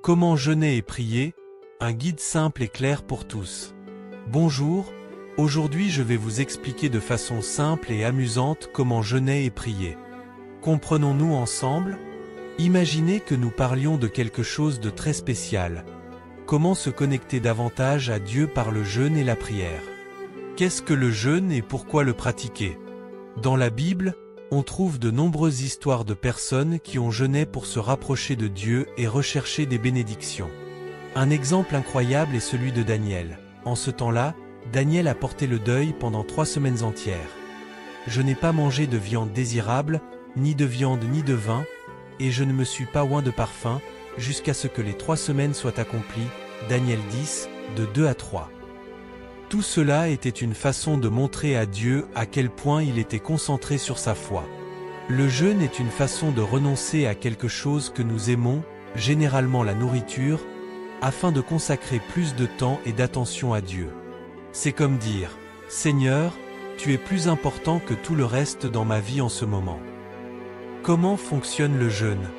Comment jeûner et prier, un guide simple et clair pour tous. Bonjour, aujourd'hui je vais vous expliquer de façon simple et amusante comment jeûner et prier. Comprenons-nous ensemble? Imaginez que nous parlions de quelque chose de très spécial. Comment se connecter davantage à Dieu par le jeûne et la prière? Qu'est-ce que le jeûne et pourquoi le pratiquer? Dans la Bible, on trouve de nombreuses histoires de personnes qui ont jeûné pour se rapprocher de Dieu et rechercher des bénédictions. Un exemple incroyable est celui de Daniel. En ce temps-là, Daniel a porté le deuil pendant 3 semaines entières. Je n'ai pas mangé de viande désirable, ni de viande ni de vin, et je ne me suis pas oint de parfum, jusqu'à ce que les 3 semaines soient accomplies. Daniel 10, de 2 à 3. Tout cela était une façon de montrer à Dieu à quel point il était concentré sur sa foi. Le jeûne est une façon de renoncer à quelque chose que nous aimons, généralement la nourriture, afin de consacrer plus de temps et d'attention à Dieu. C'est comme dire, « Seigneur, tu es plus important que tout le reste dans ma vie en ce moment. » Comment fonctionne le jeûne?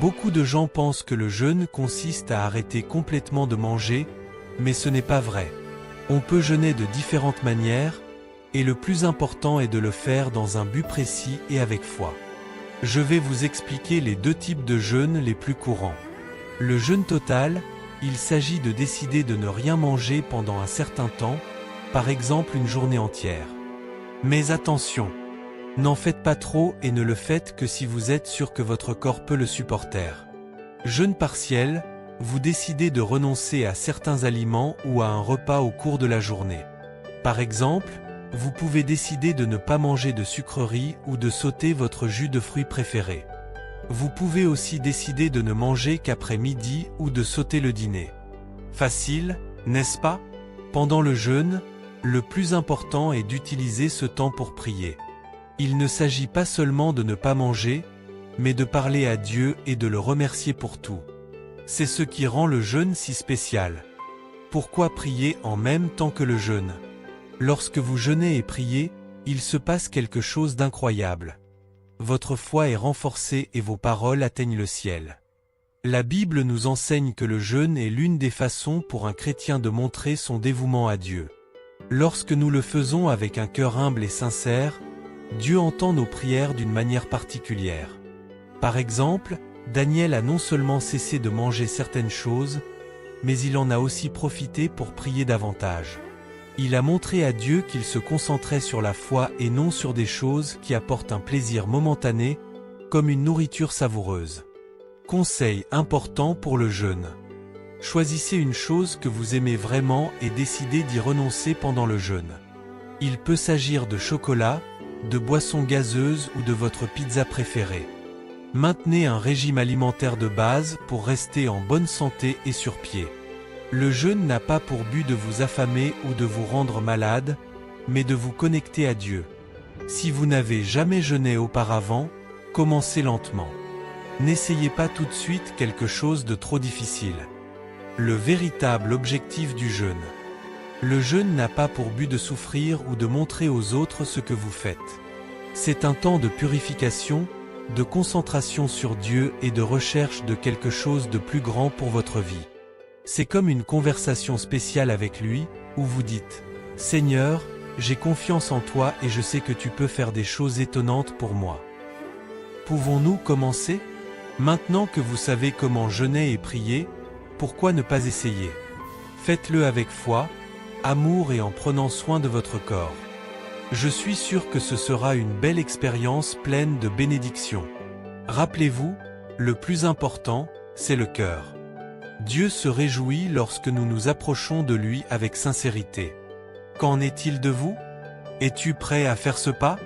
Beaucoup de gens pensent que le jeûne consiste à arrêter complètement de manger, mais ce n'est pas vrai. On peut jeûner de différentes manières, et le plus important est de le faire dans un but précis et avec foi. Je vais vous expliquer les 2 types de jeûne les plus courants. Le jeûne total, il s'agit de décider de ne rien manger pendant un certain temps, par exemple une journée entière. Mais attention, n'en faites pas trop et ne le faites que si vous êtes sûr que votre corps peut le supporter. Jeûne partiel, vous décidez de renoncer à certains aliments ou à un repas au cours de la journée. Par exemple, vous pouvez décider de ne pas manger de sucreries ou de sauter votre jus de fruits préféré. Vous pouvez aussi décider de ne manger qu'après midi ou de sauter le dîner. Facile, n'est-ce pas? Pendant le jeûne, le plus important est d'utiliser ce temps pour prier. Il ne s'agit pas seulement de ne pas manger, mais de parler à Dieu et de le remercier pour tout. C'est ce qui rend le jeûne si spécial. Pourquoi prier en même temps que le jeûne? Lorsque vous jeûnez et priez, il se passe quelque chose d'incroyable. Votre foi est renforcée et vos paroles atteignent le ciel. La Bible nous enseigne que le jeûne est l'une des façons pour un chrétien de montrer son dévouement à Dieu. Lorsque nous le faisons avec un cœur humble et sincère, Dieu entend nos prières d'une manière particulière. Par exemple, Daniel a non seulement cessé de manger certaines choses, mais il en a aussi profité pour prier davantage. Il a montré à Dieu qu'il se concentrait sur la foi et non sur des choses qui apportent un plaisir momentané, comme une nourriture savoureuse. Conseil important pour le jeûne. Choisissez une chose que vous aimez vraiment et décidez d'y renoncer pendant le jeûne. Il peut s'agir de chocolat, de boissons gazeuses ou de votre pizza préférée. Maintenez un régime alimentaire de base pour rester en bonne santé et sur pied. Le jeûne n'a pas pour but de vous affamer ou de vous rendre malade, mais de vous connecter à Dieu. Si vous n'avez jamais jeûné auparavant, commencez lentement. N'essayez pas tout de suite quelque chose de trop difficile. Le véritable objectif du jeûne. Le jeûne n'a pas pour but de souffrir ou de montrer aux autres ce que vous faites. C'est un temps de purification, de concentration sur Dieu et de recherche de quelque chose de plus grand pour votre vie. C'est comme une conversation spéciale avec lui, où vous dites « Seigneur, j'ai confiance en toi et je sais que tu peux faire des choses étonnantes pour moi. » Pouvons-nous commencer? Maintenant que vous savez comment jeûner et prier, pourquoi ne pas essayer? Faites-le avec foi, amour et en prenant soin de votre corps. Je suis sûr que ce sera une belle expérience pleine de bénédictions. Rappelez-vous, le plus important, c'est le cœur. Dieu se réjouit lorsque nous nous approchons de lui avec sincérité. Qu'en est-il de vous? Es-tu prêt à faire ce pas?